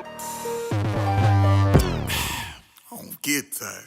I don't get that.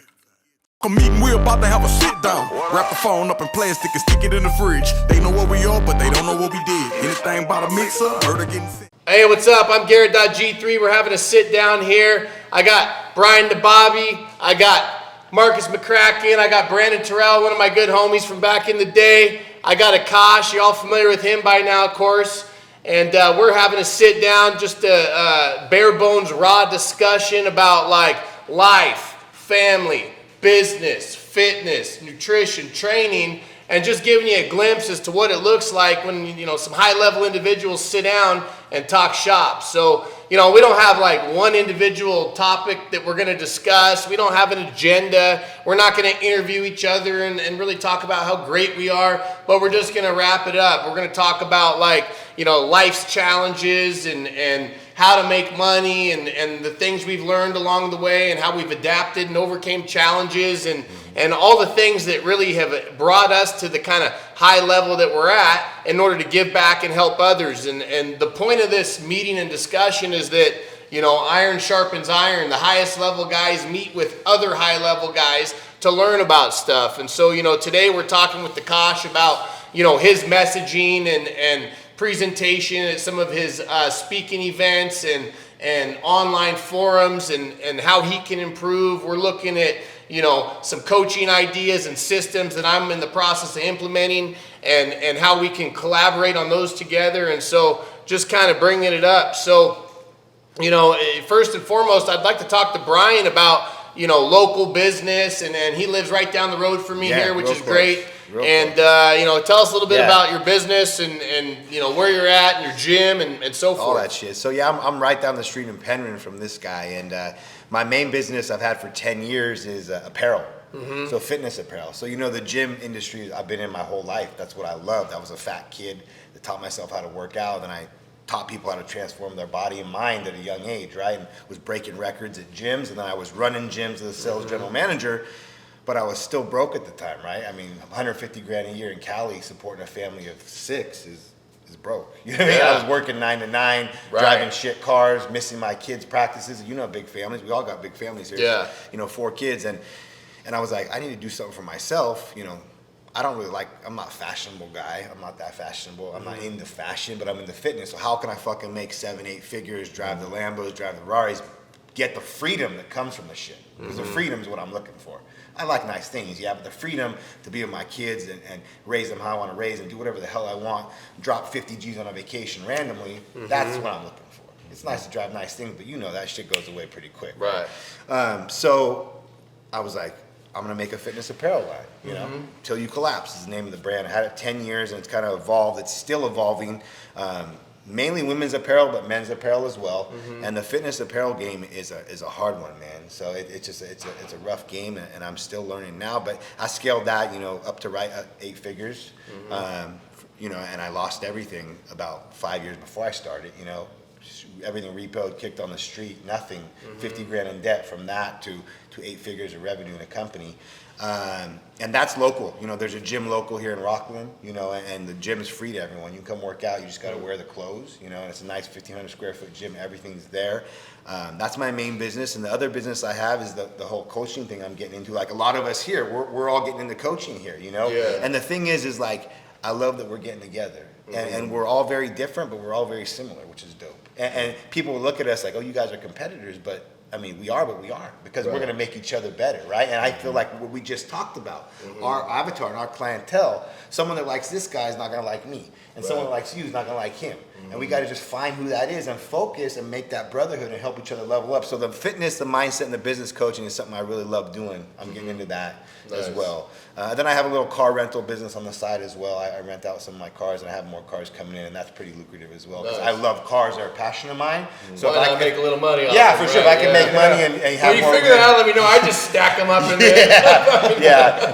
A meeting, we're about to have a sit down. Wrap the phone up in plastic and stick it in the fridge. They know what we are, but they don't know what we did. Anything about a mix-up, murder getting sick. Hey, what's up? I'm Garrett.G3. We're having a sit down here. I got Brian DeBobby. I got Marcus McCracken. I got Brandon Terrell, one of my good homies from back in the day. I got Akash. You're all familiar with him by now, of course. And we're having a sit down, just a bare bones, raw discussion about like life, family, business, fitness, nutrition, training, and just giving you a glimpse as to what it looks like when, you know, some high-level individuals sit down and talk shop. So, you know, we don't have like one individual topic that we're going to discuss. We don't have an agenda. We're not going to interview each other and really talk about how great we are, but we're just going to wrap it up. We're going to talk about like, you know, life's challenges and how to make money and the things we've learned along the way and how we've adapted and overcame challenges and all the things that really have brought us to the kind of high level that we're at in order to give back and help others. And the point of this meeting and discussion is that, you know, iron sharpens iron. The highest level guys meet with other high level guys to learn about stuff. And so, you know, today we're talking with Akash about, you know, his messaging and presentation at some of his speaking events and online forums and how he can improve. We're looking at, you know, some coaching ideas and systems that I'm in the process of implementing and how we can collaborate on those together. And so just kind of bringing it up. So, you know, first and foremost, I'd like to talk to Brian about, you know, local business, and he lives right down the road from me here, which is great. And, you know, tell us a little bit about your business and, you know, where you're at and your gym and so forth. All that shit. So, yeah, I'm right down the street in Penryn from this guy. And my main business I've had for 10 years is apparel. So fitness apparel. So, you know, the gym industry I've been in my whole life. That's what I loved. I was a fat kid that taught myself how to work out. And I taught people how to transform their body and mind at a young age, right? And was breaking records at gyms. And then I was running gyms as a sales general manager. But I was still broke at the time, right? I mean, 150 grand a year in Cali supporting a family of 6 is broke. You know what I mean? I was working 9 to 9, driving shit cars, missing my kids' practices. You know, big families. We all got big families here. Yeah. So, you know, 4 kids. And I was like, I need to do something for myself. You know, I don't really like, I'm not a fashionable guy. I'm not that fashionable. I'm not into fashion, but I'm into fitness. So how can I fucking make 7, 8 figures, drive the Lambos, drive the Ferraris, get the freedom that comes from the shit? Because the freedom is what I'm looking for. I like nice things, yeah, but the freedom to be with my kids and raise them how I want to raise them, do whatever the hell I want, drop 50 G's on a vacation randomly, that's what I'm looking for. It's nice to drive nice things, but you know that shit goes away pretty quick. Right. So I was like, I'm going to make a fitness apparel line, you know, Till You Collapse is the name of the brand. I had it 10 years and it's kind of evolved. It's still evolving. Mainly women's apparel, but men's apparel as well. And the fitness apparel game is a hard one, man. So it's a rough game, and I'm still learning now. But I scaled that, you know, up to 8 figures, you know, and I lost everything about 5 years before I started. You know, everything repoed, kicked on the street, nothing. 50 grand in debt from that to 8 figures of revenue in a company. And that's local. You know, there's a gym local here in Rockland, you know, and the gym is free to everyone. You can come work out, you just got to wear the clothes, you know, and it's a nice 1,500 square foot gym. Everything's there. That's my main business. And the other business I have is the whole coaching thing I'm getting into. Like a lot of us here, we're all getting into coaching here, you know? Yeah. And the thing is like, I love that we're getting together. And we're all very different, but we're all very similar, which is dope. And people will look at us like, oh, you guys are competitors, but I mean, we are, but we aren't, because we're going to make each other better, right? And I feel like what we just talked about, our avatar and our clientele, someone that likes this guy is not going to like me, and someone that likes you is not going to like him. And we got to just find who that is and focus and make that brotherhood and help each other level up. So the fitness, the mindset, and the business coaching is something I really love doing. I'm getting into that as well. Then I have a little car rental business on the side as well. I rent out some of my cars, and I have more cars coming in, and that's pretty lucrative as well. Because I love cars; they're a passion of mine. So if I can make a little money. Yeah, for sure. If I can make money and have more. Well, you figure that out. Let me know. I just stack them up in there.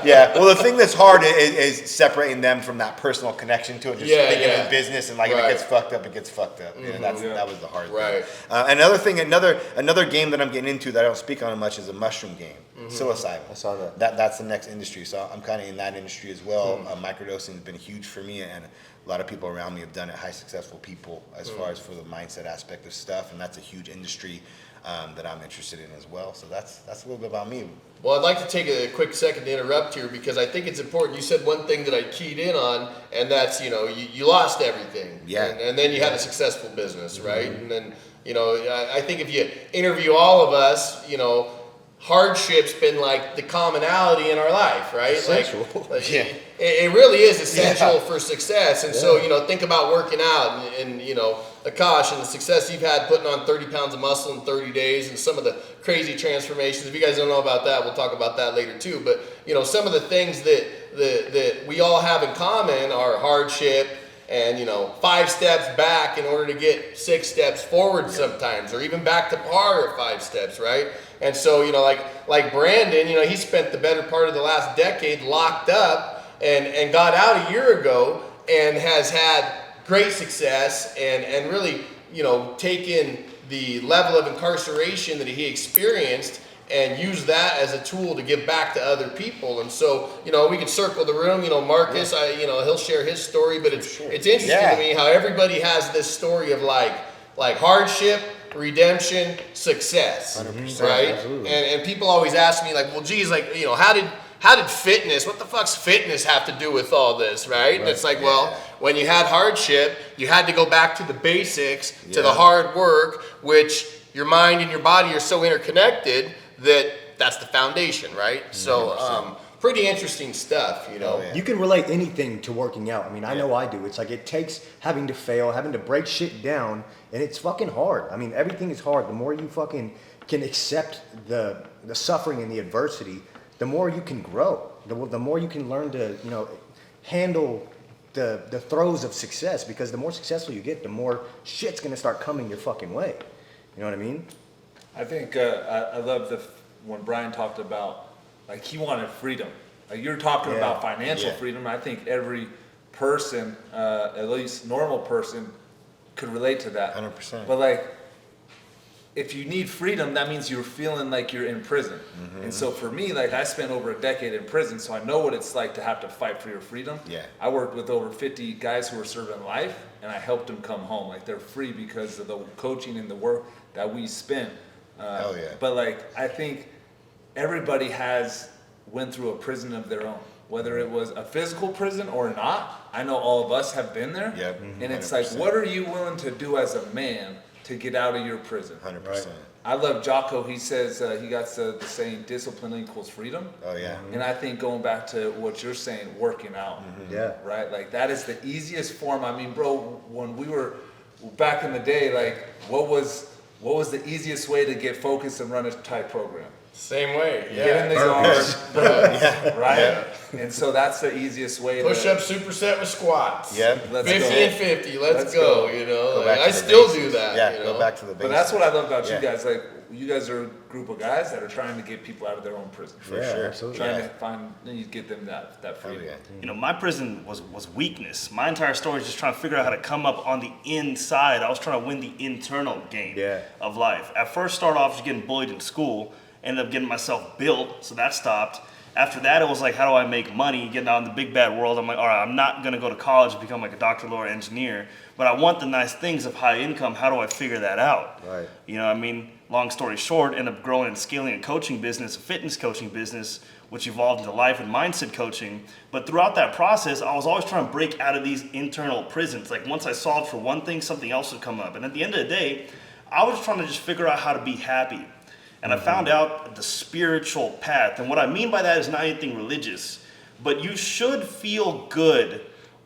Yeah. Well, the thing that's hard is separating them from that personal connection to it. Just thinking of business and like if it gets fucked up, it gets fucked up. You know, that was the hard thing. Another thing, another game that I'm getting into that I don't speak on much is a mushroom game. Psilocybin. I saw that. That's the next industry. So I'm kind of in that industry as well. Microdosing has been huge for me, and a lot of people around me have done it, high successful people, as far as for the mindset aspect of stuff, and that's a huge industry that I'm interested in as well. So that's a little bit about me. Well, I'd like to take a quick second to interrupt here because I think it's important. You said one thing that I keyed in on, and that's, you lost everything. Yeah. And then you had a successful business, right? And then, I think if you interview all of us, hardship's been like the commonality in our life, right? Essential. Yeah. It really is essential for success. And so, think about working out and Akash and the success you've had putting on 30 pounds of muscle in 30 days and some of the crazy transformations. If you guys don't know about that, we'll talk about that later too. But, some of the things that we all have in common are hardship and, 5 steps back in order to get 6 steps forward sometimes, or even back to par at 5 steps, right? And so, like Brandon, he spent the better part of the last decade locked up and got out a year ago and has had great success and really, taken the level of incarceration that he experienced and use that as a tool to give back to other people. And so, we could circle the room, Marcus, he'll share his story, but it's interesting to me how everybody has this story of like hardship, redemption, success, 100%, right? absolutely. And people always ask me like, well, geez, how did fitness, what the fuck's fitness have to do with all this, right? And it's like, well, when you had hardship, you had to go back to the basics, to the hard work, which your mind and your body are so interconnected that's the foundation, right? So, pretty interesting stuff, You can relate anything to working out. I mean, I know I do. It's like it takes having to fail, having to break shit down, and it's fucking hard. I mean, everything is hard. The more you fucking can accept the suffering and the adversity, the more you can grow. The more you can learn to, handle the throes of success, because the more successful you get, the more shit's gonna start coming your fucking way. You know what I mean? I think I love when Brian talked about, like, he wanted freedom. Like, you're talking about financial freedom. I think every person, at least normal person, could relate to that. 100%. But like, if you need freedom, that means you're feeling like you're in prison. And so for me, like, I spent over a decade in prison, so I know what it's like to have to fight for your freedom. Yeah. I worked with over 50 guys who were serving life, and I helped them come home. Like, they're free because of the coaching and the work that we spent. Hell yeah. But like, I think everybody went through a prison of their own, whether it was a physical prison or not. I know all of us have been there. Yep. And it's like, what are you willing to do as a man to get out of your prison? 100%. I love Jocko. He says, he got the saying, discipline equals freedom. Oh yeah. And I think going back to what you're saying, working out, right? Like, that is the easiest form. I mean, bro, when we were back in the day, like, what was the easiest way to get focused and run a tight program? Same way, Get in the yard, right? And so that's the easiest way. Push up, superset with squats. Yep. 50 and 50. Let's go. Go back to I the still basics. do that. Yeah, go back to the basics. But that's what I love about Yeah. you guys. Like, you guys are a group of guys that are trying to get people out of their own prison. For sure. Absolutely. Trying to get them that freedom. yeah. My prison was weakness. My entire story is just trying to figure out how to come up on the inside. I was trying to win the internal game of life. At first, started off just getting bullied in school. Ended up getting myself built, so that stopped. After that, it was like, how do I make money? Getting out in the big bad world, I'm like, all right, I'm not gonna go to college and become like a doctor, lawyer, engineer, but I want the nice things of high income. How do I figure that out? Right. You know what I mean? Long story short, ended up growing and scaling a coaching business, a fitness coaching business, which evolved into life and mindset coaching. But throughout that process, I was always trying to break out of these internal prisons. Like, once I solved for one thing, something else would come up. And at the end of the day, I was trying to just figure out how to be happy. And I found out the spiritual path. And what I mean by that is not anything religious, but you should feel good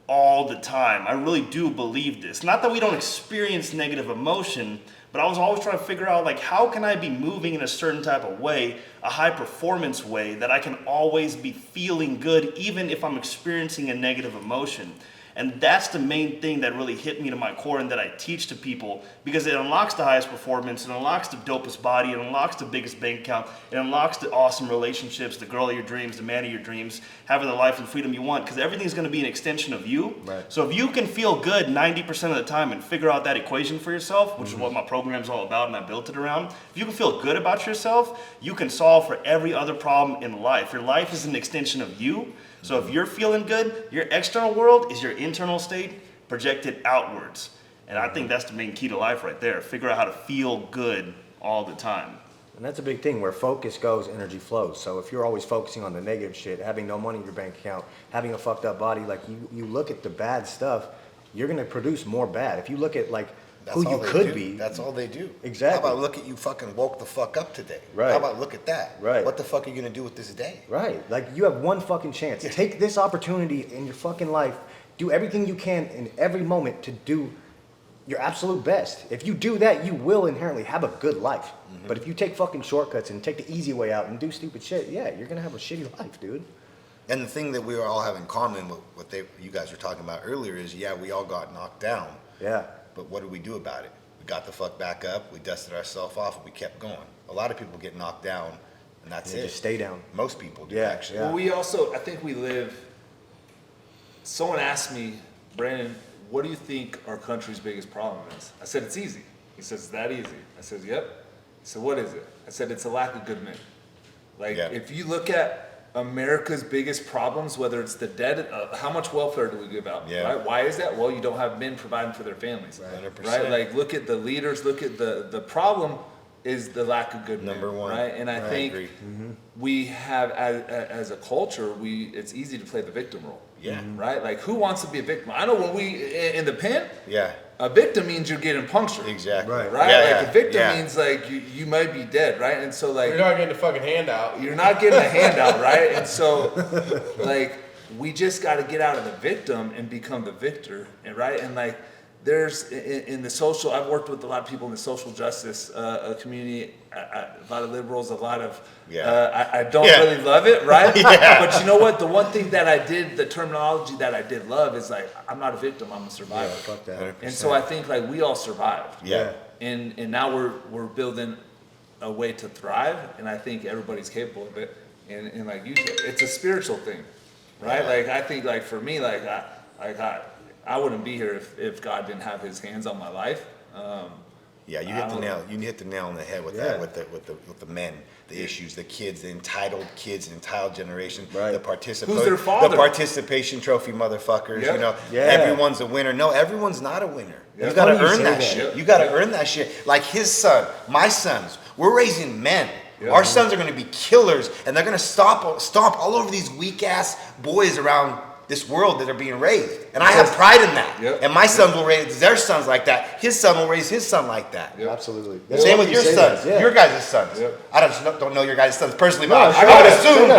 all the time. I really do believe this. Not that we don't experience negative emotion, but I was always trying to figure out, like, how can I be moving in a certain type of way, a high performance way, that I can always be feeling good even if I'm experiencing a negative emotion. And that's the main thing that really hit me to my core and that I teach to people, because it unlocks the highest performance, it unlocks the dopest body, it unlocks the biggest bank account, it unlocks the awesome relationships, the girl of your dreams, the man of your dreams, having the life and freedom you want, because everything's going to be an extension of you. Right. So if you can feel good 90% of the time and figure out that equation for yourself, which is what my program's all about and I built it around, if you can feel good about yourself, you can solve for every other problem in life. Your life is an extension of you. So if you're feeling good, your external world is your internal state projected outwards. And I think that's the main key to life right there. Figure out how to feel good all the time. And that's a big thing. Where focus goes, energy flows. So if you're always focusing on the negative shit, having no money in your bank account, having a fucked up body, like you look at the bad stuff, you're gonna produce more bad. If you look at like That's who all you they could do. be. That's all they do. Exactly. How about look at you fucking woke the fuck up today? Right. How about look at that? Right. What the fuck are you gonna do with this day? Right. Like you have one fucking chance. Take this opportunity in your fucking life. Do everything you can in every moment to do your absolute best. If you do that, you will inherently have a good life. But if you take fucking shortcuts and take the easy way out and do stupid shit, yeah, you're gonna have a shitty life, dude. And the thing that we all have in common with what you guys were talking about earlier is, yeah, we all got knocked down. Yeah. But what did we do about it? We got the fuck back up, we dusted ourselves off, and we kept going. A lot of people get knocked down, and that's They it. just stay down. Most people do, Yeah, actually. yeah. Well, we also, I think we live. Someone asked me, Brandon, what do you think our country's biggest problem is? I said, it's easy. He says, it's that easy. I said, yep. He said, what is it? I said, it's a lack of good men. Like, Yeah. if you look at America's biggest problems, whether it's the debt, how much welfare do we give out? Yeah. Right? Why is that? Well, you don't have men providing for their families. 100%. Right? Like, look at the leaders, look at the problem is the lack of good men. Number one. Right? And I think agree. we have, as a culture, it's easy to play the victim role. Yeah. Right? Like, who wants to be a victim? I know when in the pen, Yeah, a victim means you're getting punctured. exactly. Right. Right? Yeah, Like, a victim yeah. means, like, you might be dead, right? And so, like, You're not getting a fucking handout. you're not getting a handout, right? And so, like, we just got to get out of the victim and become the victor, and right? And like, there's in the social, I've worked with a lot of people in the social justice community, a lot of liberals, a lot of, I don't Yeah. really love it, right? Yeah. But you know what? The one thing that I did, the terminology that I did love is like, I'm not a victim, I'm a survivor. Fuck that. And so I think like we all survived. Yeah. And now we're building a way to thrive, and I think everybody's capable of it. And like you said, it's a spiritual thing, right? Yeah. Like I think like for me, like I wouldn't be here if God didn't have His hands on my life. Yeah, you I hit the don't nail. You hit the nail on the head with Yeah. that, with the men, the issues, the kids, the entitled kids, the entitled generation, Right. the Who's their father? the participation trophy motherfuckers. Yeah. You know, Yeah. everyone's a winner. No, everyone's not a winner. Yeah. You got to Funny you earn say that that. shit. Yeah. You got to Yeah. earn that shit. Like his son, my sons. We're raising men. Yeah. Our sons are going to be killers, and they're going to stomp all over these weak ass boys around this world that are being raised. And I have pride in that. Yep. And my sons will raise their sons like that. His son will raise his son like that. Yep. Absolutely. Same with your Say sons, that, yeah. your guys' sons. Yep. I don't know your guys' sons personally, No, but sure. I would Say assume that.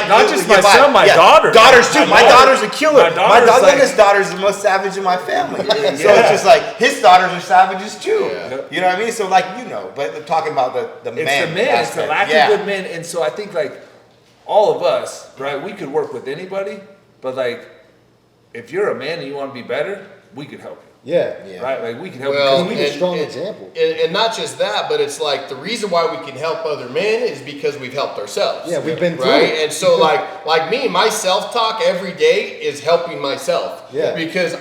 Not just my my daughter. daughters too. My daughter's a killer. My daughter's like- youngest daughter is the most savage in my family. So it's just like his daughters are savages too. Yeah. You know what I mean? So like but I'm talking about the It's men. the men. It's the aspect. lack Yeah. of good men. And so I think like all of us, right? We could work with anybody, but like if you're a man and you want to be better, we could help you. Yeah. Yeah. Right? Like we can help Well, you. We need a strong example. And not just that, but it's like the reason why we can help other men is because we've helped ourselves. Yeah, we've been through right. it. And so like me, my self-talk every day is helping myself. Yeah. Because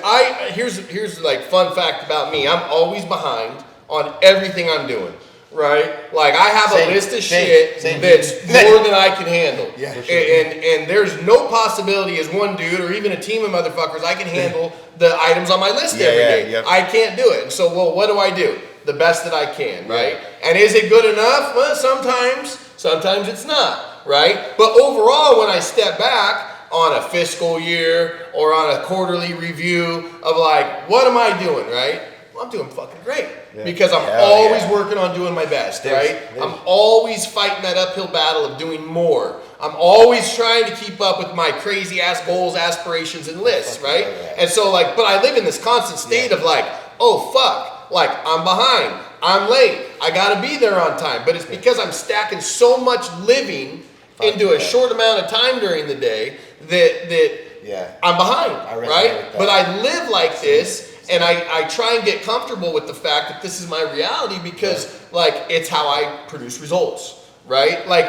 here's like fun fact about me. I'm always behind on everything I'm doing. Right? Like I have Same, a list of same, shit same. that's more than I can handle. Yeah, for And there's no possibility as one dude or even a team of motherfuckers I can handle the items on my list Yeah, every yeah, day. yep. I can't do it. And so, well, what do? The best that I can, right? And is it good enough? Well, sometimes it's not, right? But overall, when I step back on a fiscal year or on a quarterly review of like, what am I doing, right? Well, I'm doing fucking great because I'm Hell always yeah. working on doing my best, right? there's- I'm always fighting that uphill battle of doing more. I'm always trying to keep up with my crazy ass goals, aspirations, and lists, right? And so like, but I live in this constant state of like, oh fuck, like I'm behind, I'm late, I gotta be there on time. But it's because I'm stacking so much living into a short amount of time during the day that Yeah. I'm behind, resonate with right? that. But I live like this, and I try and get comfortable with the fact that this is my reality because, like, it's how I produce results, right? Like,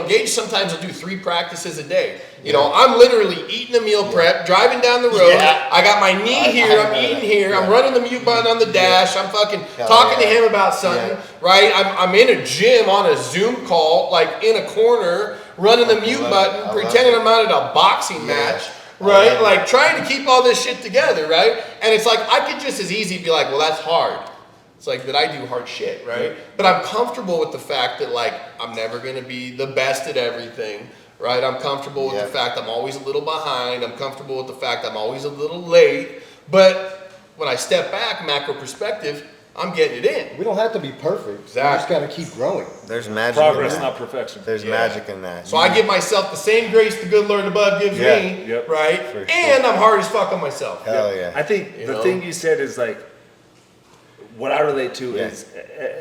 Gage sometimes will do 3 practices a day. You know, I'm literally eating a meal prep, driving down the road. Yeah. I got my knee here, I'm know eating that. here, I'm Yeah. running the mute button on the dash, I'm fucking Hell talking to yeah. him about something, Yeah. right? I'm in a gym on a Zoom call, like in a corner, running the mute button, pretending I'm out at a boxing match, right? Like trying to keep all this shit together, right? And it's like, I could just as easy be like, well, that's hard. It's like that I do hard shit, right? But I'm comfortable with the fact that like, I'm never gonna be the best at everything, right? I'm comfortable with the fact I'm always a little behind. I'm comfortable with the fact I'm always a little late. But when I step back, macro perspective, I'm getting it in. We don't have to be perfect. Exactly. We just got to keep growing. There's magic Progress, in that. not perfection. There's magic in that. So I give myself the same grace the good Lord above gives me, right? For sure. And I'm hard as fuck on myself. Hell yeah. I think the know? thing you said is like, what I relate to is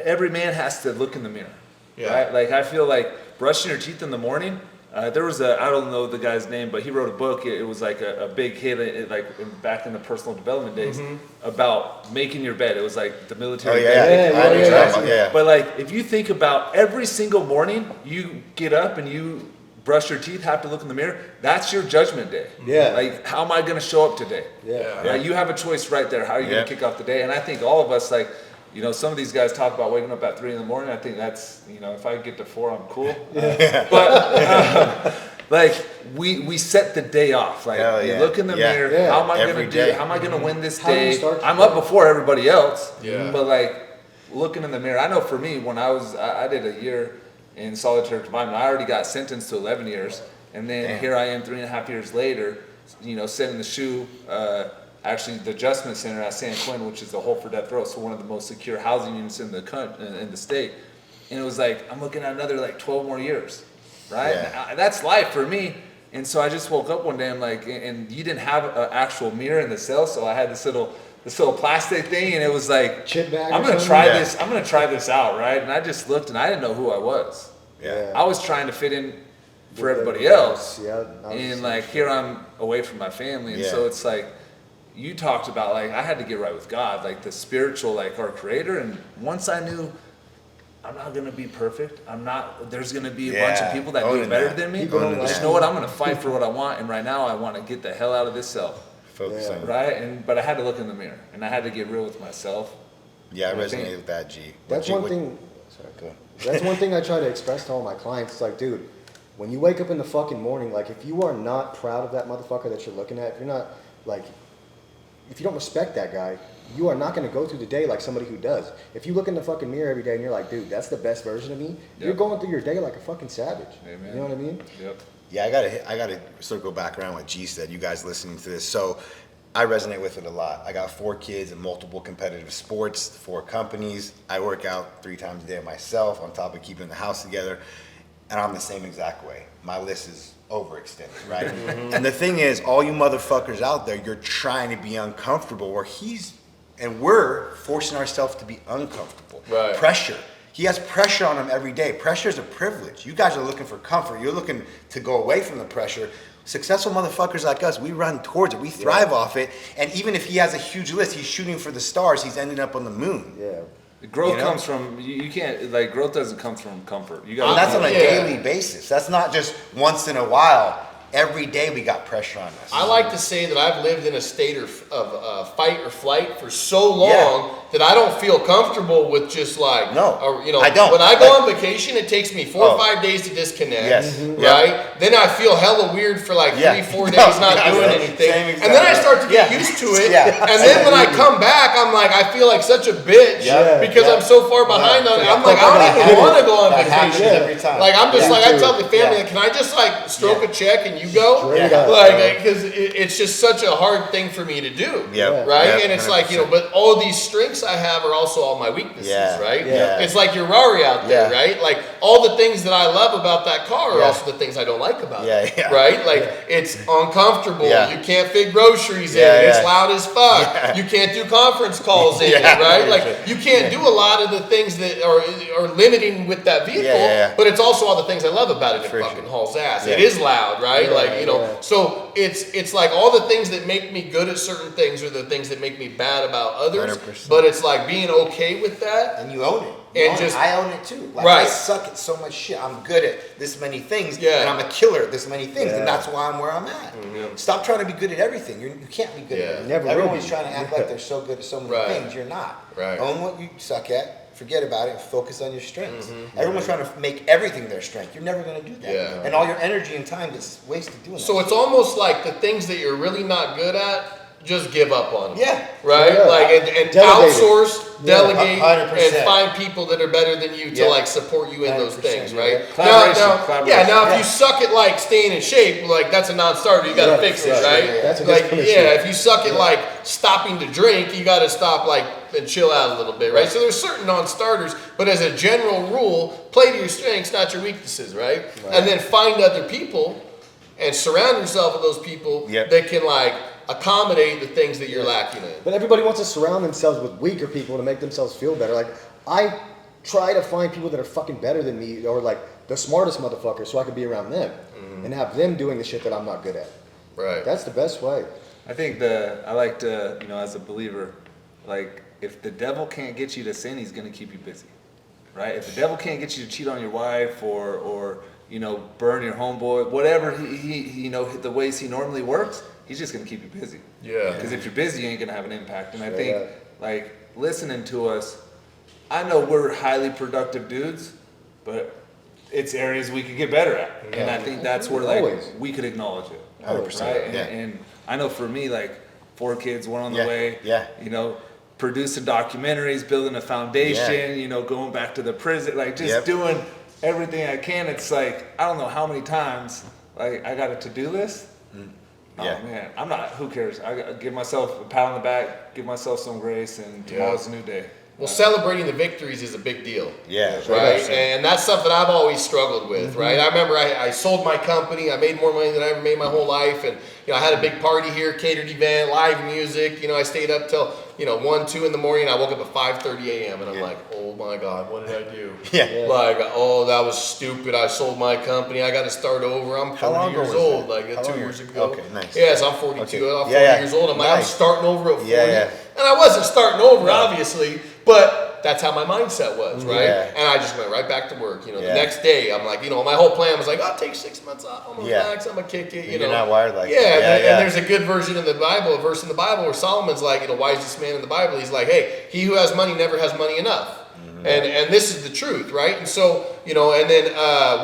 every man has to look in the mirror, right? Like I feel like brushing your teeth in the morning. There was I don't know the guy's name, but he wrote a book. It was like a big hit, back in the personal development days, about making your bed. It was like the military bed. But like, if you think about every single morning, you get up and you brush your teeth, have to look in the mirror. That's your judgment day. Yeah. Like, how am I going to show up today? Yeah. You have a choice right there. How are you going to kick off the day? And I think all of us, like, you know, some of these guys talk about waking up at 3 a.m. I think that's, you know, if I get to 4, I'm cool. But like we set the day off. Like you look in the mirror. How am I going to do? How am I going to win this day? I'm up before everybody else. But like looking in the mirror. I know for me, when I did a year in solitary confinement, I already got sentenced to 11 years, and then here I am 3.5 years later, you know, sitting in the shoe. Actually, the Adjustment Center at San Quentin, which is the Holford Death Row, so one of the most secure housing units in the state. And it was like, I'm looking at another like 12 more years, right? That's life for me. And so I just woke up one day, I'm like, and you didn't have an actual mirror in the cell, so I had this little plastic thing, and it was like, chip bag. I'm gonna try this. I'm gonna try this out, right? And I just looked, and I didn't know who I was. I was trying to fit in for everybody else, and like here I'm away from my family, and so it's like. You talked about like I had to get right with God, like the spiritual, like our creator. And once I knew I'm not gonna be perfect, there's gonna be a bunch of people that do it better than me. But you know what? I'm gonna fight for what I want, and right now I want to get the hell out of this cell. Focus on right? But I had to look in the mirror, and I had to get real with myself. Yeah, I resonate with that, G. That's one thing. Sorry, go ahead. That's one thing I try to express to all my clients. It's like, dude, when you wake up in the fucking morning, like if you are not proud of that motherfucker that you're looking at, if you're not like. If you don't respect that guy, you are not going to go through the day like somebody who does. If you look in the fucking mirror every day and you're like, dude, that's the best version of me, you're going through your day like a fucking savage. Amen. You know what I mean? Yeah, I gotta circle back around what G said. You guys listening to this, so I resonate with it a lot. I got 4 kids in multiple competitive sports, 4 companies. I work out 3 times a day myself, on top of keeping the house together, and I'm the same exact way. My list is overextended, right? And the thing is, all you motherfuckers out there, you're trying to be uncomfortable where we're forcing ourselves to be uncomfortable. Right. Pressure. He has pressure on him every day. Pressure is a privilege. You guys are looking for comfort. You're looking to go away from the pressure. Successful motherfuckers like us, we run towards it. We thrive off it. And even if he has a huge list, he's shooting for the stars. He's ending up on the moon. Yeah. Growth comes from you can't like growth doesn't come from comfort. You got. And that's on a daily basis. That's not just once in a while. Every day we got pressure on us. I like to say that I've lived in a state of fight or flight for so long that I don't feel comfortable with just like, you know, I don't. When I go on vacation, it takes me 4 or 5 days to disconnect, right? Then I feel hella weird for like 3-4 days not doing anything. And then I start to get used to it. And then when I come back, I'm like, I feel like such a bitch because I'm so far behind on it. I'm like, I don't even want to go on vacation. Every time. Like, I'm just like, I tell the family, can I just like stroke a check and you go? Like, because it's just such a hard thing for me to do, right? And it's like, you know, but all these strengths I have are also all my weaknesses, right? It's like your Rari out there, right? Like, all the things that I love about that car are also the things I don't like about it, right? Like, it's uncomfortable. You can't fit groceries in it. It's loud as fuck. You can't do conference calls in it, right? Like, you can't do a lot of the things that are limiting with that vehicle, but it's also all the things I love about it. It fucking hauls ass. It is loud, right? Like, you know, so it's like all the things that make me good at certain things are the things that make me bad about others. 100%. But it's like being okay with that, and you own it. I own it too. Like, I suck at so much shit. I'm good at this many things, and I'm a killer at this many things, and that's why I'm where I'm at. Stop trying to be good at everything. You can't be good at everything. Everyone's trying to act like they're so good at so many things. You're not. Own what you suck at. forget about it and focus on your strengths. Everyone's trying to make everything their strength. You're never going to do that. Yeah. And all your energy and time gets wasted doing that. So it's almost like the things that you're really not good at, just give up on them. Yeah. Right? Yeah. Like, and Delegate it. outsource, delegate, 100%. and find people that are better than you to Yeah. like support you in those 100%, things, yeah. right? Collaboration. Now if you suck at like staying in shape, like that's a non-starter. You gotta fix it, right? yeah. That's a Like, discipline yeah, issue. if you suck at like stopping to drink, you gotta stop like and chill out a little bit, right? So there's certain non-starters, but as a general rule, play to your strengths, not your weaknesses, right? And then find other people and surround yourself with those people Yep. that can like accommodate the things that you're lacking in. But everybody wants to surround themselves with weaker people to make themselves feel better. Like, I try to find people that are fucking better than me or like the smartest motherfuckers so I can be around them and have them doing the shit that I'm not good at. Right. That's the best way. I think I like to, as a believer, like if the devil can't get you to sin, he's gonna keep you busy, right? If the devil can't get you to cheat on your wife or burn your homeboy, whatever he the ways he normally works, he's just gonna keep you busy. Yeah. Because if you're busy, you ain't gonna have an impact. And I Yeah. think like listening to us, I know we're highly productive dudes, but it's areas we could get better at. And I think that's where like Always. we could acknowledge it. 100%, Right? And, yeah. and I know for me, like 4 kids, one on the Yeah, way. yeah. Producing documentaries, building a foundation. Going back to the prison, like just Yep. doing everything I can. It's like I don't know how many times like I got a to-do list. Yeah. Oh man, I'm not. Who cares? I gotta give myself a pat on the back, give myself some grace, and tomorrow's a new day. Well, celebrating the victories is a big deal. Yeah. Right, and that's something I've always struggled with, right? I remember I sold my company, I made more money than I ever made my whole life, and I had a big party here, catered event, live music, I stayed up till 1, 2 in the morning, I woke up at 5:30 a.m. and I'm like, oh my God, what did I do? Yeah. Like, oh, that was stupid, I sold my company, I gotta start over, I'm How 40 long ago years was old, that? like How 2 long years ago? ago. Okay, nice. Yeah, so I'm 42, Okay. I'm 40 Yeah, yeah. years old, I'm like, I'm Nice. starting over at 40. Yeah. And I wasn't starting over, obviously, but that's how my mindset was, right? Yeah. And I just went right back to work. The Yeah. next day, I'm like, my whole plan was like, I'll take 6 months off, I'm gonna Yeah. relax, I'm gonna kick it, You're not wired like yeah, that. and there's a good version in the Bible, a verse in the Bible where Solomon's like, wisest man in the Bible, he's like, hey, he who has money never has money enough. And this is the truth, right? And so, and then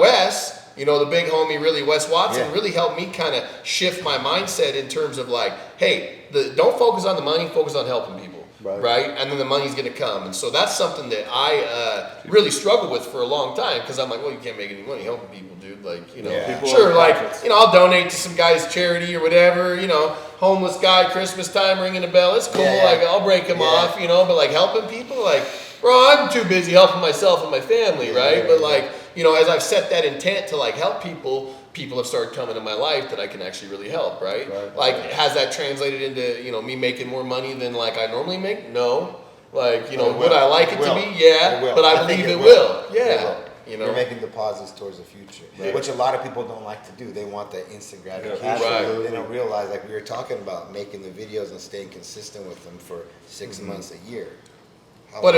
Wes, the big homie, really, Wes Watson, Yeah. really helped me kind of shift my mindset in terms of like, hey, don't focus on the money, focus on helping people. Right. And then the money's going to come. And so that's something that I really struggled with for a long time because I'm like, well, you can't make any money helping people, dude. Like, People sure, are like, prophets. I'll donate to some guy's charity or whatever, homeless guy, Christmas time, ringing a bell. It's cool. Yeah. Like, I'll break him off, but like helping people, like, bro, I'm too busy helping myself and my family, right? But like, as I've set that intent to like help people have started coming in my life that I can actually really help, right? Like, has that translated into, me making more money than like I normally make? No. Like, would I like it to be? Yeah. It will. But I think believe it will. It Yeah. will. You know? You're making deposits towards the future, which a lot of people don't like to do. They want that instant gratification. Right. They don't realize, like we were talking about, making the videos and staying consistent with them for 6 months, a year. But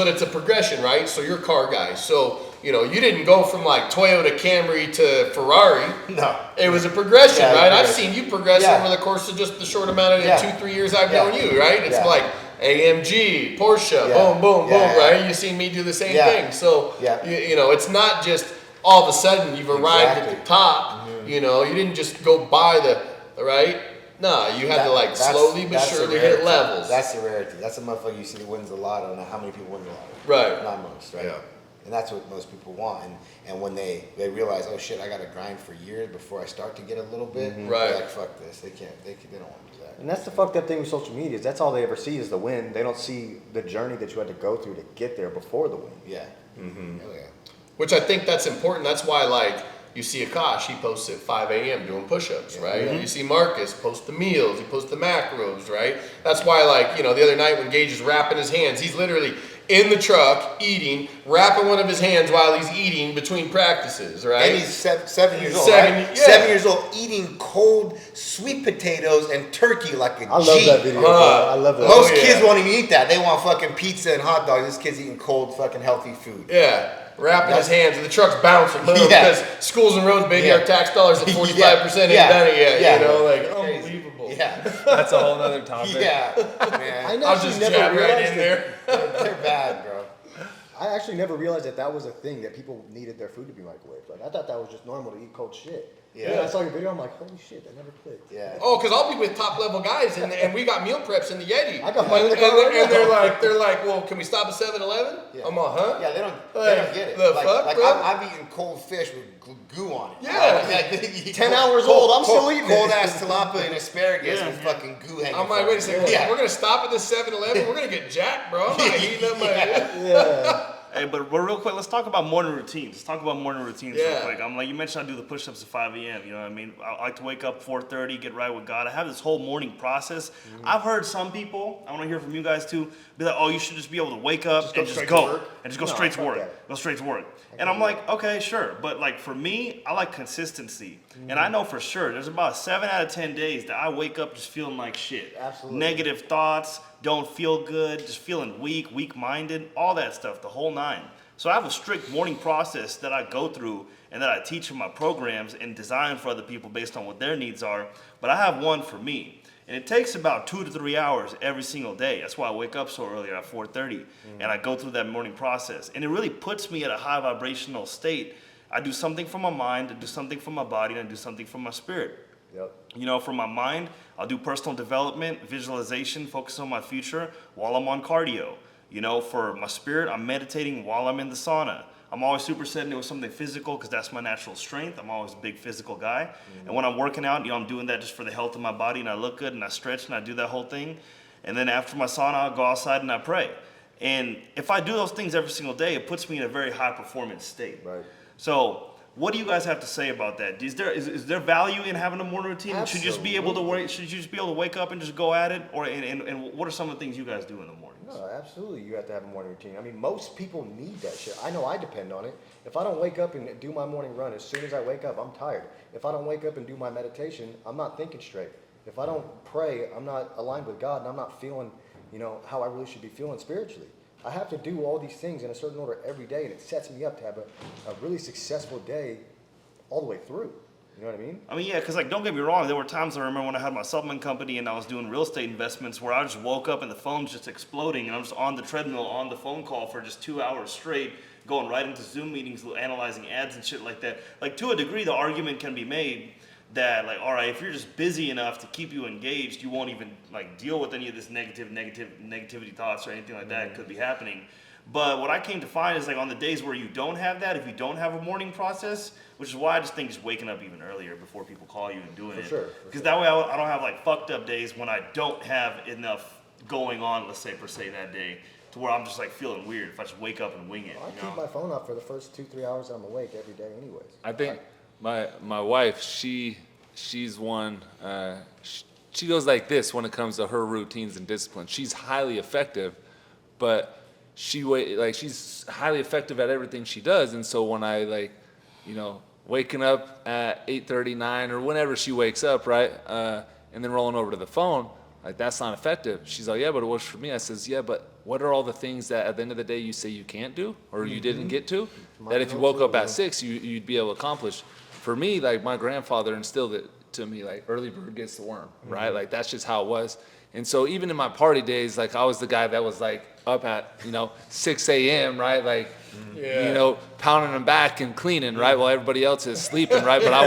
it's a progression, right? So you're a car guy. So, you didn't go from like Toyota Camry to Ferrari. No. It was a progression, Yeah, right? I've progression. seen you progress Yeah. over the course of just the short amount of Yeah. 2-3 years I've Yeah. known you, right? It's Yeah. like AMG, Porsche, Yeah. boom, boom, Yeah. boom, right? You've seen me do the same Yeah. thing. So, Yeah. it's not just all of a sudden you've arrived at Exactly. the top. You didn't just go by right? No, you had to like slowly but that's the surely rarity. hit levels. That's the rarity. That's a motherfucker you see that wins the lotto. Now, how many people win the lotto? Right. Not most, right? Yeah. And that's what most people want. And when they realize, oh shit, I got to grind for years before I start to get a little bit. Right. They're like, fuck this. They can't. They don't want to do that. And that's the fucked up thing with social media is that's all they ever see is the win. They don't see the journey that you had to go through to get there before the win. Yeah. Oh yeah. Which I think that's important. That's why, like, you see Akash, he posts at 5 a.m. doing push-ups, right? You see Marcus post the meals, he posts the macros, right? That's why, like, the other night when Gage is wrapping his hands, he's literally in the truck eating, wrapping one of his hands while he's eating between practices, right? And he's 7 years old, Seven- right? yeah. 7 years old, eating cold sweet potatoes and turkey like a G. I love that video, bro. I love that. Most Oh, yeah. kids won't even eat that. They want fucking pizza and hot dogs. This kid's eating cold, fucking healthy food. Yeah. Wrapping his hands and the truck's bouncing, boom, Yeah. because schools and roads, baby, Yeah. our tax dollars at 45% Yeah. ain't done it yet, Yeah. like, Crazy. unbelievable. Yeah. That's a whole nother topic. Yeah. I Man. know I'll she just never jab right realized in it. there. They're bad, bro. I actually never realized that was a thing, that people needed their food to be microwaved. Like, I thought that was just normal to eat cold shit. Yeah. And then I saw your video, I'm like, holy shit, that never clicked. Yeah. Oh, because I'll be with top level guys, and we got meal preps in the Yeti. I got mine in the car and right they're like, well, can we stop at 7-Eleven? Yeah. I'm all, huh? Yeah, they don't get it. The like, fuck, like bro? I've eaten cold fish with goo on it. Yeah. 10 hours old, I'm still eating it. Cold ass tilapia and asparagus with fucking goo hanging. I'm like, wait a second, Yeah. we're gonna stop at this 7-Eleven. We're gonna get jacked, bro. I'm not heating up my. Yeah. Hey, but real quick, let's talk about morning routines. Let's talk about morning routines real Yeah. quick. I'm like, you mentioned I do the push-ups at 5 a.m. You know what I mean? I like to wake up 4:30, get right with God. I have this whole morning process. I've heard some people, I want to hear from you guys too, be like, oh, you should just be able to wake up and just straight to go. work? And just go No, straight to fuck work. that. Go straight to work. And I'm like, okay, sure. But like for me, I like consistency. And I know for sure there's about 7 out of 10 days that I wake up just feeling like shit. Absolutely. Negative thoughts, don't feel good, just feeling weak-minded, all that stuff, the whole nine. So I have a strict morning process that I go through and that I teach in my programs and design for other people based on what their needs are. But I have one for me. And it takes about 2 to 3 hours every single day. That's why I wake up so early at 4:30 and I go through that morning process. And it really puts me at a high vibrational state. I do something for my mind, I do something for my body, and I do something for my spirit. Yep. You know, for my mind, I'll do personal development, visualization, focus on my future while I'm on cardio. You know, for my spirit, I'm meditating while I'm in the sauna. I'm always supersetting it with something physical because that's my natural strength. I'm always a big physical guy. And when I'm working out, you know, I'm doing that just for the health of my body, and I look good and I stretch and I do that whole thing. And then after my sauna, I'll go outside and I pray. And if I do those things every single day, it puts me in a very high performance state. Right. So what do you guys have to say about that? Is there value in having a morning routine? Should you just be able to wake up and just go at it? Or and what are some of the things you guys do in the mornings? No, absolutely. You have to have a morning routine. I mean, most people need that shit. I know I depend on it. If I don't wake up and do my morning run, as soon as I wake up, I'm tired. If I don't wake up and do my meditation, I'm not thinking straight. If I don't pray, I'm not aligned with God, and I'm not feeling, you know, how I really should be feeling spiritually. I have to do all these things in a certain order every day, and it sets me up to have a really successful day all the way through. You know what I mean? I mean, yeah, because like, don't get me wrong. There were times I remember when I had my supplement company and I was doing real estate investments where I just woke up and the phone's just exploding and I'm just on the treadmill on the phone call for just 2 hours straight, going right into Zoom meetings, analyzing ads and shit like that. Like, to a degree, the argument can be made that, like, all right, if you're just busy enough to keep you engaged, you won't even like deal with any of this negativity thoughts or anything like that could be happening. But what I came to find is, like, on the days where you don't have that, if you don't have a morning process, which is why I just think just waking up even earlier before people call you and doing it. Sure. Because that way I don't have like fucked up days when I don't have enough going on, let's say per se that day, to where I'm just like feeling weird if I just wake up and wing it. I You keep know? my phone off for the first 2-3 hours that I'm awake every day anyways. I think my wife, she's one. She goes like this when it comes to her routines and discipline. She's highly effective, but she's highly effective at everything she does. And so when I waking up at 8:39 or whenever she wakes up, right, and then rolling over to the phone, like, that's not effective. She's like, yeah, but it works for me. I says, yeah, but what are all the things that at the end of the day you say you can't do or you didn't get to, that if you woke up at 6 you'd be able to accomplish? For me, like, my grandfather instilled it to me, like, early bird gets the worm, right? Like, that's just how it was. And so even in my party days, like, I was the guy that was like up at 6 a.m., right? Like, pounding them back and cleaning, right, while everybody else is sleeping, right? But I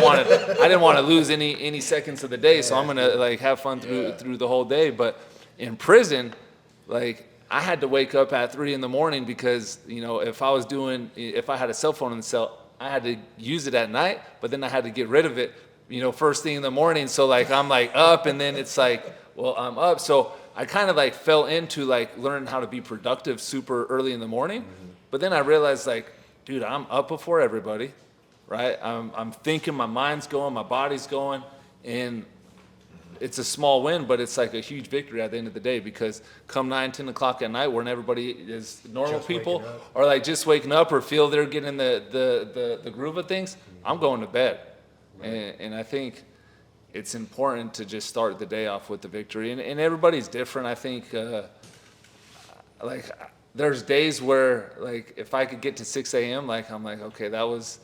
didn't want to lose any seconds of the day, so I'm gonna like have fun through the whole day. But in prison, like, I had to wake up at 3 a.m. because if I had a cell phone in the cell, I had to use it at night, but then I had to get rid of it, first thing in the morning. So like I'm like up, and then it's like, well, I'm up. So I kind of like fell into like learning how to be productive super early in the morning. But then I realized, like, dude, I'm up before everybody, right? I'm thinking, my mind's going, my body's going, and it's a small win, but it's like a huge victory at the end of the day, because come 9-10 o'clock at night, when everybody is normal Just people waking up. or like just waking up or feel they're getting the groove of things, I'm going to bed. And I think it's important to just start the day off with the victory. And everybody's different. I think there's days where, like, if I could get to 6 a.m., like, I'm like, okay, that was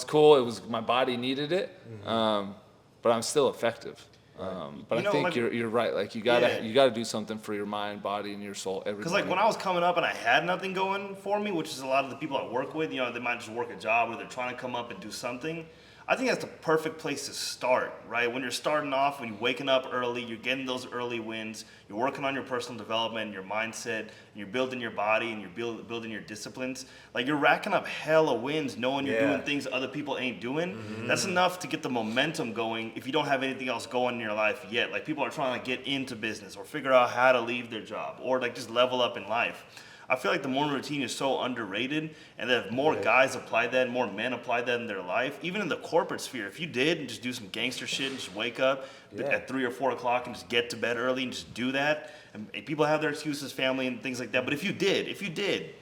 cool. It was, my body needed it, but I'm still effective. But You I know, think like- you're right. Like you gotta do something for your mind, body, and your soul every Because morning. like when I was coming up and I had nothing going for me, which is a lot of the people I work with, they might just work a job or they're trying to come up and do something. I think that's the perfect place to start, right? When you're starting off, when you're waking up early, you're getting those early wins, you're working on your personal development, your mindset, and you're building your body and you're building your disciplines. Like you're racking up hella wins knowing you're doing things other people ain't doing. That's enough to get the momentum going if you don't have anything else going in your life yet. Like people are trying to get into business or figure out how to leave their job or like just level up in life. I feel like the morning routine is so underrated, and that if more guys apply that, more men apply that in their life, even in the corporate sphere, if you did and just do some gangster shit and just wake up at 3 or 4 o'clock and just get to bed early and just do that, and people have their excuses, family and things like that, but if you did,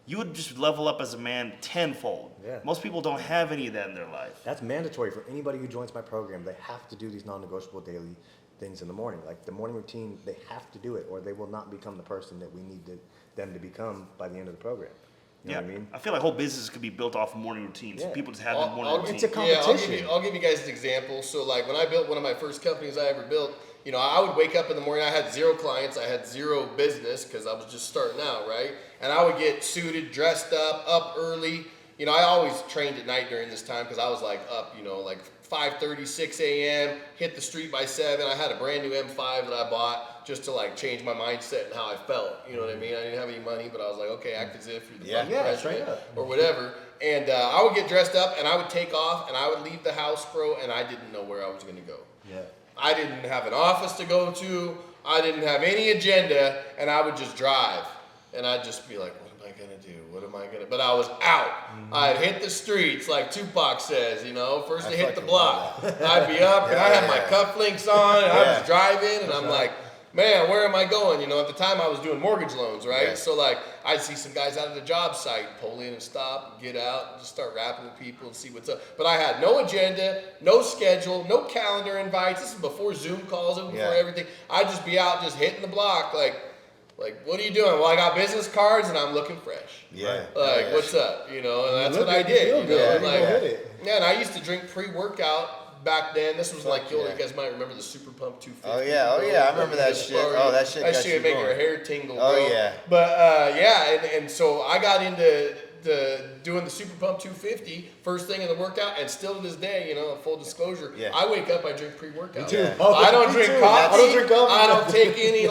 you would just level up as a man tenfold. Yeah. Most people don't have any of that in their liir. That's mandatory for anybody who joins my program. They have to do these non-negotiable daily things in the morning. Like the morning routine, they have to do it, or they will not become the person that we need them to become by the end of the program. You know what I mean? I feel like whole business could be built off of morning routines. Yeah. People just have the morning routine. It's a competition. I'll give you guys an example. So like when I built one of my first companies I ever built, I would wake up in the morning. I had 0 clients. I had 0 business because I was just starting out, right? And I would get suited, dressed up early. I always trained at night during this time because I was like up, like 5:30, 6 a.m., hit the street by 7. I had a brand new M5 that I bought just to like change my mindset and how I felt. You know what I mean? I didn't have any money, but I was like, okay, act as if you're the fucking president or whatever. And I would get dressed up and I would take off and I would leave the house, bro, and I didn't know where I was going to go. Yeah. I didn't have an office to go to. I didn't have any agenda, and I would just drive. And I'd just be like, what am I going to do? What am I going to... But I was out. I'd hit the streets, like Tupac says, First I hit the block. I'd be up, and I had my cufflinks on, and I was driving, and I'm like, man, where am I going? At the time I was doing mortgage loans, right? Yeah. So like, I'd see some guys out at the job site, pull in and stop, get out, and just start rapping with people and see what's up. But I had no agenda, no schedule, no calendar invites. This is before Zoom calls and before everything. I'd just be out, just hitting the block, like, what are you doing? Well, I got business cards and I'm looking fresh. Yeah. Like, what's up? And that's what I did. And I used to drink pre-workout back then. This was like, you guys might remember the Super Pump 250. Oh yeah, I remember that shit. Oh, that shit got you would make going. your hair tingle, Oh, bro. yeah. But and so I got into doing the Super Pump 250 first thing in the workout, and still to this day, full disclosure, I wake up, I drink pre-workout. Me too. I don't drink coffee. I don't drink coffee. I don't take any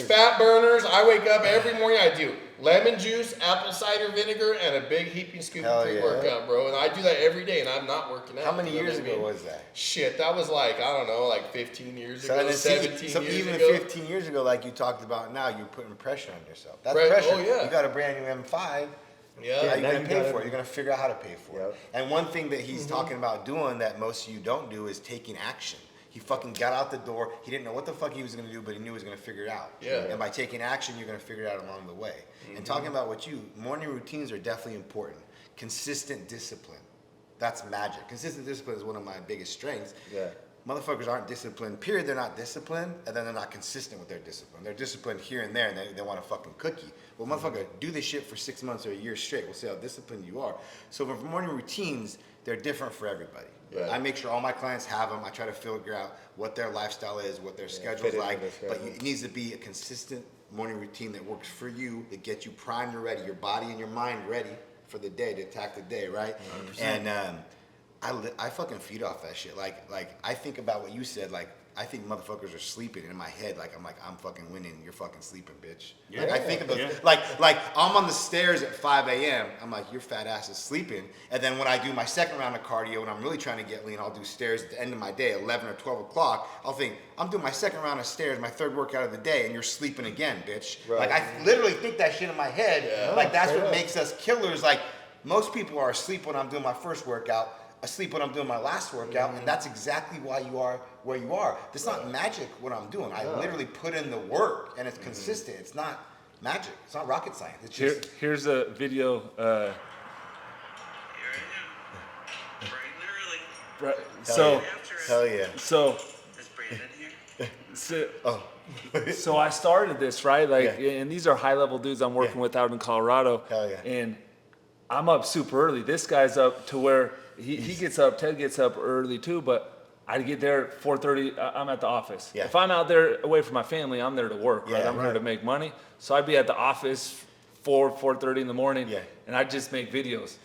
fat burners. I wake up every morning. I do lemon juice, apple cider vinegar, and a big heaping scoop of pre-workout, bro. And I do that every day, and I'm not working out. How many years ago was that? Shit, that was 15 years ago, 17 years even ago. 15 years ago, like you talked about now, you're putting pressure on yourself. That's Right. pressure. Oh, yeah. You got a brand new M5. Yeah. How you now gonna you pay gotta- for it? You're gonna figure out how to pay for it. Yep. And one thing that he's talking about doing that most of you don't do is taking action. He fucking got out the door. He didn't know what the fuck he was gonna do, but he knew he was gonna figure it out. Yeah. And by taking action, you're gonna figure it out along the way. And talking about morning routines are definitely important. Consistent discipline. That's magic. Consistent discipline is one of my biggest strengths. Yeah. Motherfuckers aren't disciplined, period. They're not disciplined, and then they're not consistent with their discipline. They're disciplined here and there, and they want a fucking cookie. Well, motherfucker, do this shit for 6 months or a year straight. We'll see how disciplined you are. So for morning routines, they're different for everybody. Right. I make sure all my clients have them. I try to figure out what their lifestyle is, what their schedule's fit it like. into their But schedule. it needs to be a consistent morning routine that works for you, that gets you primed and ready, your body and your mind ready for the day, to attack the day, right? 100%. And I fucking feed off that shit. Like I think about what you said. Like I think motherfuckers are sleeping in my head. I'm fucking winning. You're fucking sleeping, bitch. Yeah. Like I think of those. Yeah. Like I'm on the stairs at 5 a.m. I'm like, your fat ass is sleeping. And then when I do my second round of cardio and I'm really trying to get lean, I'll do stairs at the end of my day, 11 or 12 o'clock. I'll think I'm doing my second round of stairs, my third workout of the day, and you're sleeping again, bitch. Right. Like I literally think that shit in my head. Yeah. Like that's Straight what up. makes us killers. Like most people are asleep when I'm doing my first workout, asleep when I'm doing my last workout, and that's exactly why you are where you are. It's not magic what I'm doing. I literally put in the work, and it's consistent. It's not magic. It's not rocket science. It's just Here's a video. Here I am, bright and early. So, hell yeah. so, Is Brandon here? so, Oh, so I started this, right? Like, Yeah. and these are high level dudes I'm working with out in Colorado. Hell yeah. And I'm up super early. This guy's up to where he gets up, Ted gets up early too, but I get there 4:30. I'm at the office. Yeah. If I'm out there away from my family, I'm there to work. Right? Yeah, I'm here to make money. So I'd be at the office 4:30 in the morning. Yeah. And I'd just make videos.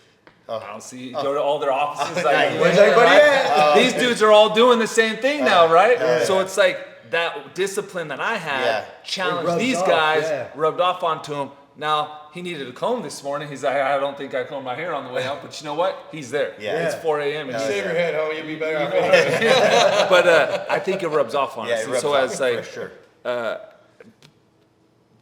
Oh. I'll go to all their offices. Like, Where's everybody at? These dudes are all doing the same thing now, right? yeah. So it's like that discipline that I had Yeah. challenged rubs these off, guys, yeah. rubbed off onto him. Now, he needed a comb this morning. He's like, I don't think I combed my hair on the way out, but you know what? He's there. Yeah. It's 4 a.m. and he's Shave your head, homie. You'll be better off. But I think it rubs off on Yeah, us. it And rubs so off, as like, for sure.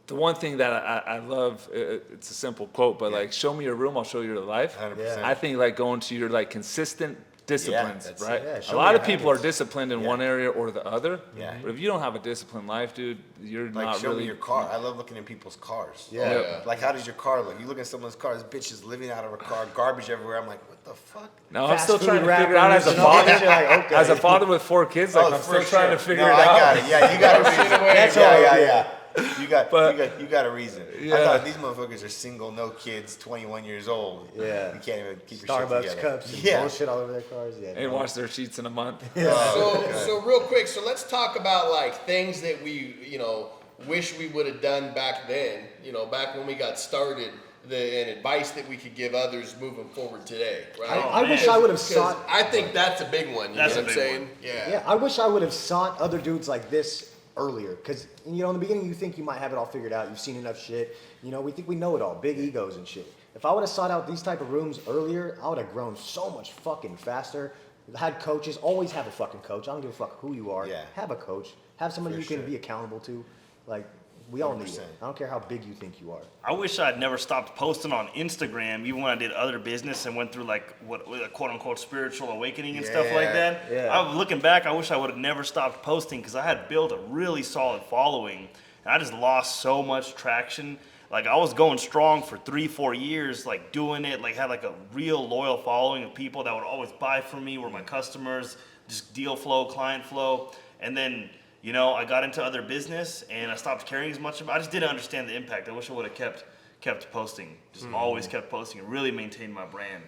the one thing that I love, it's a simple quote, but like, show me your room, I'll show you your life. 100%. I think like going to your like consistent disciplines, that's right? it. Yeah, A show lot me of your people are habits. disciplined in Yeah. one area or the other. Yeah. But if you don't have a disciplined life, dude, you're Like, not show really. me your car. I love looking at people's cars. Yeah. Yeah. Like, how does your car look? You look at someone's car, this bitch is living out of her car, garbage everywhere. I'm like, what the fuck? No, I'm Fast still food trying to figure it out as a wrappers and all father. that shit, like, okay. As a father with 4 kids, like I'm for still trying to sure. figure No, it I out. got it. Yeah, you got a reason. That's yeah, all. yeah. You But- got a reason. I Yeah. thought these motherfuckers are single, no kids, 21 years old. Yeah. You can't even keep your Starbucks shit together. cups and Yeah. bullshit all over their cars. Yeah. Ain't no. washed their sheets in a month. So real quick, so let's talk about like things that we, wish we would have done back then, back when we got started, and advice that we could give others moving forward today, right? I wish I would have Because sought. I think that's a big one, you That's know a what I'm big saying? one. Yeah. I wish I would have sought other dudes like this earlier. Because, in the beginning, you think you might have it all figured out. You've seen enough shit. We think we know it all. Big egos and shit. If I would have sought out these type of rooms earlier, I would have grown so much fucking faster. Had coaches. Always have a fucking coach. I don't give a fuck who you are. Yeah. Have a coach. Have somebody For you can sure. be accountable to. Like, we all need 100%. it. I don't care how big you think you are. I wish I'd never stopped posting on Instagram, even when I did other business and went through like what a quote unquote spiritual awakening and stuff like that. Yeah. I was looking back, I wish I would have never stopped posting because I had built a really solid following and I just lost so much traction. Like I was going strong for 3-4 years, like doing it, like had like a real loyal following of people that would always buy from me, were my customers, just deal flow, client flow, and then. I got into other business and I stopped caring as much about. I just didn't understand the impact. I wish I would have kept posting. Just always kept posting and really maintained my brand.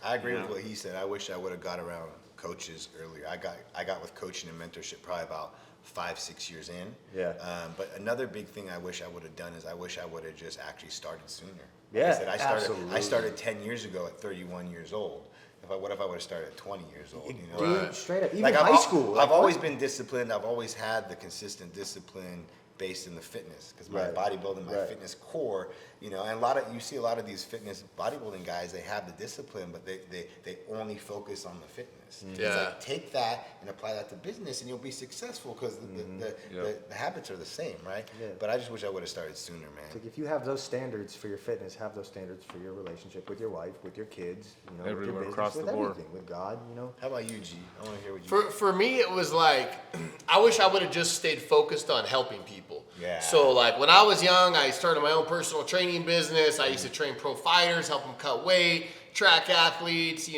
I agree Yeah. with what he said. I wish I would have got around coaches earlier. I got with coaching and mentorship probably about 5-6 years in. Yeah. But another big thing I wish I would have done is I wish I would have just actually started sooner. Yeah, Like I said, absolutely. I started 10 years ago at 31 years old. What if I would have started at 20 years old? Dude, straight up. Even Like high school. I've like, always what? been disciplined. I've always had the consistent discipline based in the fitness because my Right. bodybuilding, my Right. fitness core, and you see a lot of these fitness bodybuilding guys, they have the discipline, but they only focus on the fitness. It's Yeah. like take that and apply that to business and you'll be successful because the habits are the same, right? Yeah. But I just wish I would have started sooner, man. Like if you have those standards for your fitness, have those standards for your relationship with your wife, with your kids, with Everywhere your business, across with the board. everything, with God, How about you, G? I want to hear what you For me, it was like, I wish I would have just stayed focused on helping people. Yeah. So like when I was young, I started my own personal training business. I used to train pro fighters, help them cut weight, track athletes,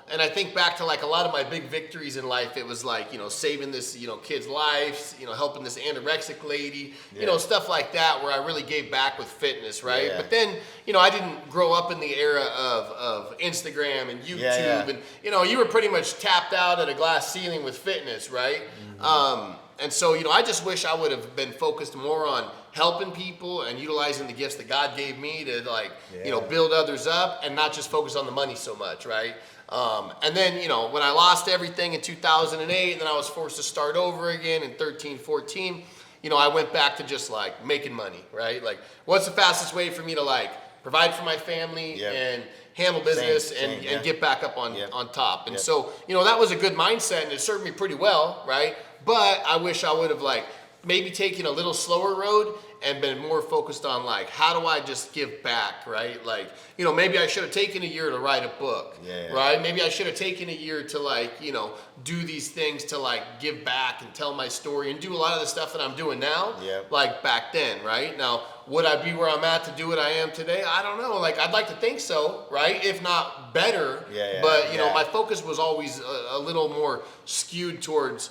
and I think back to like a lot of my big victories in life. It was like, saving this, kid's life, helping this anorexic lady, stuff like that where I really gave back with fitness, right? Yeah. But then, I didn't grow up in the era of Instagram and YouTube Yeah. and, you were pretty much tapped out at a glass ceiling with fitness, right? And so, I just wish I would have been focused more on helping people and utilizing the gifts that God gave me to build others up and not just focus on the money so much, right? And then, when I lost everything in 2008 and then I was forced to start over again in 13, 14, I went back to just like making money, right? Like what's the fastest way for me to like provide for my family Yep. and handle business Same, yeah. and get back up on top. And Yep. so, that was a good mindset and it served me pretty well, right? But I wish I would have like maybe taken a little slower road and been more focused on like, how do I just give back, right? Like, maybe I should have taken a year to write a book, Yeah. right? Maybe I should have taken a year to like, do these things to like give back and tell my story and do a lot of the stuff that I'm doing now, Yep. like back then, right? Now, would I be where I'm at to do what I am today? I don't know. Like, I'd like to think so, right? If not better. Yeah, But, yeah. my focus was always a little more skewed towards,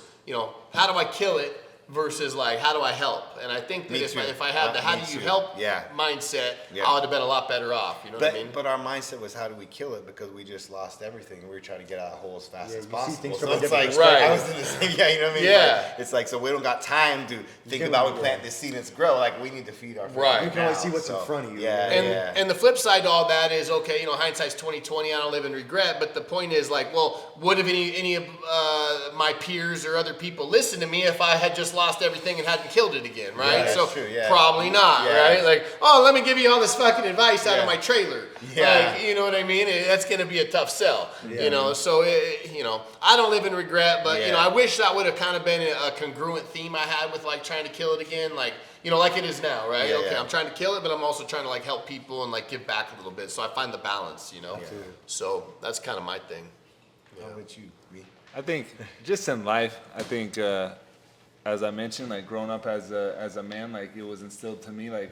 how do I kill it versus like, how do I help? And I think that Me if too. I had the how Me do you too. help Yeah. mindset, Yeah. I would have been a lot better off. You know what I mean? But our mindset was, how do we kill it? Because we just lost everything. We were trying to get out of the hole as fast Yeah, as you see possible. things So from a it's different like, perspective. I was in the same, yeah, you know what I mean? Yeah. Like, it's like, so we don't got time to think about we plant this seed and it's grow. Like, we need to feed our family Right. You can only now. see what's So, in front of you. Yeah, And yeah. and the flip side to all that is, okay, you know, hindsight's 20/20. I don't live in regret. But the point is, like, well, would have any of my peers or other people listened to me if I had just lost everything and hadn't killed it again, right? Yeah, that's so true, yeah. probably not, Yeah. right? Like, oh, let me give you all this fucking advice out of Yeah. my trailer. Yeah. Like, you know what I mean? That's gonna be a tough sell. Yeah. You know, so you know, I don't live in regret, but you know, Yeah. I wish that would have kind of been a congruent theme I had with like trying to kill it again, like. You know, like it is now, right? Yeah, Okay, yeah. I'm trying to kill it, but I'm also trying to like help people and like give back a little bit. So I find the balance, you know. So that's kind of my thing. How about you, B? I think just in life, I think as I mentioned, like growing up as a man, like it was instilled to me, like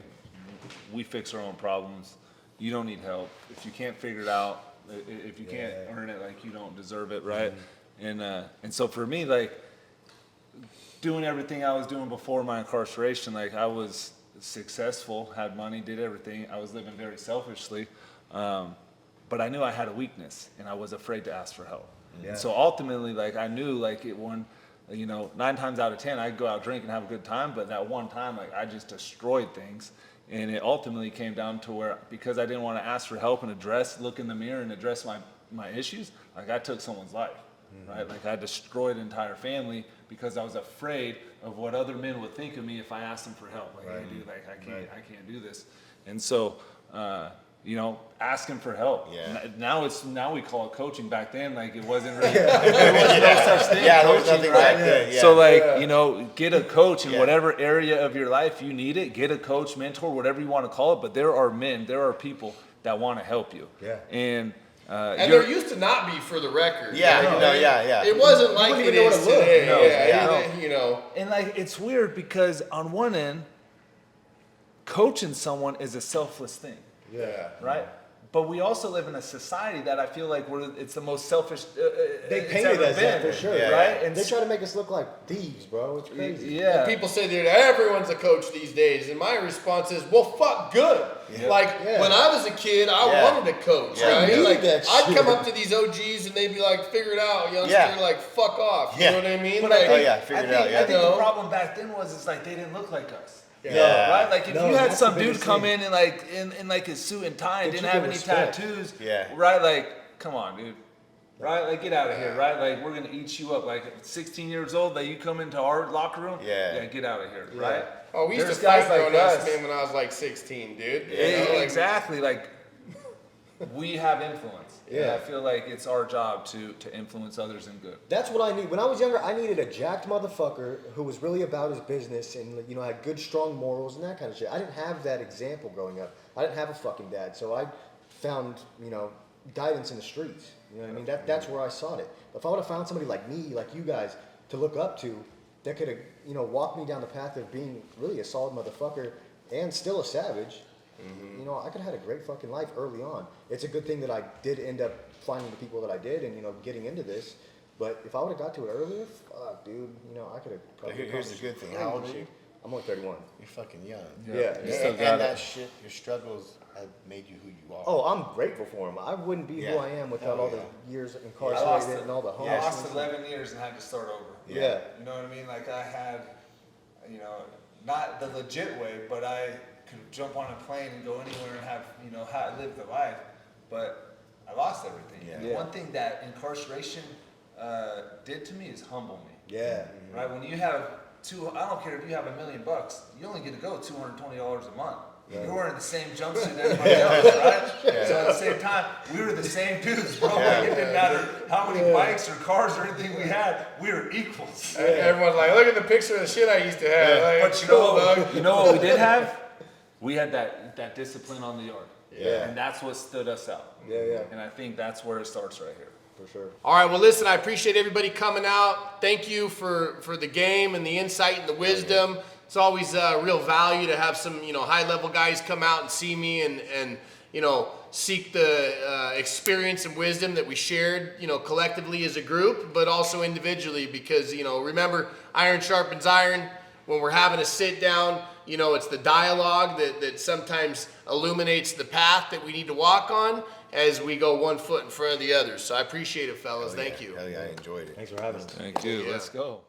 we fix our own problems. You don't need help. If you can't figure it out, if you can't earn it, like you don't deserve it, right? And so for me, like doing everything I was doing before my incarceration, like I was successful, had money, did everything. I was living very selfishly, but I knew I had a weakness, and I was afraid to ask for help. Yeah. And so ultimately, like I knew, like it one, you know, 9 times out of 10, I'd go out drink and have a good time, but that one time, like I just destroyed things, and it ultimately came down to where, because I didn't want to ask for help and look in the mirror and address my issues, like I took someone's life, right? Like I destroyed an entire family because I was afraid of what other men would think of me if I asked them for help. Like, hey, dude, like I can't do this. And so, you know, asking for help. Yeah. Now we call it coaching. Back then, like it wasn't really, there was no such thing. Yeah, there was coaching, nothing right? back then. Yeah. So like, you know, get a coach in Yeah. whatever area of your life you need it. Get a coach, mentor, whatever you want to call it. But there are people that want to help you. Yeah. And And there used to not be, for the record. Yeah, you know, no, yeah. It wasn't like wouldn't it even know is where to look. today. No, yeah, yeah. you know. And like it's weird because on one end, coaching someone is a selfless thing, Yeah. right? But we also live in a society that I feel like it's the most selfish. They it's paint it ever as that been, for sure. Yeah. right? And They try to make us look like thieves, bro. It's crazy. yeah, People say that everyone's a coach these days, and my response is, well, fuck, good. Like Yeah. when I was a kid, I Yeah. wanted to coach, Yeah. right? I Like needed that I'd shit. come up to these OGs and they'd be like, "Figure it out, youngster." Yeah. Like, fuck off. Yeah. You know what I mean? But Like, I think, yeah, figure I it think, out, yeah. I think No. the problem back then was it's like they didn't look like us. Yeah. Right? Like if No, you had that's some the dude biggest come thing. in and like in like his suit and tie and That didn't you have can any respect. tattoos, Yeah. right? Like, come on, dude. Right? Like get out of here, right? Like we're gonna eat you up. Like 16 years old, that you come into our locker room, Yeah. get out of here, right? oh, we used There's to fight guys like grown-ass us. men when I was like 16, dude. You Yeah, know, like, exactly. Like we have influence. And Yeah. I feel like it's our job to influence others in good. That's what I need. When I was younger, I needed a jacked motherfucker who was really about his business and, you know, had good, strong morals and that kind of shit. I didn't have that example growing up. I didn't have a fucking dad, so I found, you know, guidance in the streets. You know what I mean? That's where I sought it. If I would have found somebody like me, like you guys, to look up to, that could have, you know, walked me down the path of being really a solid motherfucker and still a savage, you know, I could have had a great fucking life early on. It's a good thing that I did end up finding the people that I did and, you know, getting into this. But if I would have got to it earlier, fuck, dude, you know, I could have probably Here's the good thing. How old are you? I'm only 31. You're fucking young. Yeah. You still And got that it. shit, your struggles have made you who you are. Oh, I'm grateful for him. I wouldn't be who Yeah. I am without Hell all yeah. the years I lost, incarcerated and all the I homelessness. lost 11 years and had to start over. Yeah. You know what I mean? Like I had, you know, not the legit way, but I could jump on a plane and go anywhere and have, you know, live the life. But I lost everything. Yeah. And Yeah. one thing that incarceration did to me is humble me. Yeah. Right? When you have I don't care if you have $1 million, you only get to go $220 a month. You're wearing the same jumpsuit everybody else, right? So at the same time, we were the same dudes, bro. Like, it didn't matter how many bikes or cars or anything we had, we were equals. Everyone's like, look at the picture of the shit I used to have. Like, But it's cool, dog. you know what we did have? We had that discipline on the yard. Yeah. And that's what stood us out. Yeah. And I think that's where it starts right here. For sure. All right, well, listen, I appreciate everybody coming out. Thank you for the game and the insight and the wisdom. It's always real value to have some, you know, high-level guys come out and see me and you know, seek the experience and wisdom that we shared, you know, collectively as a group, but also individually because, you know, remember, iron sharpens iron. when we're having a sit down, you know, it's the dialogue that sometimes illuminates the path that we need to walk on as we go one foot in front of the other. So I appreciate it, fellas. Thank you. Hell yeah, I enjoyed it. Thanks for having us. Thank you. Yeah. Let's go.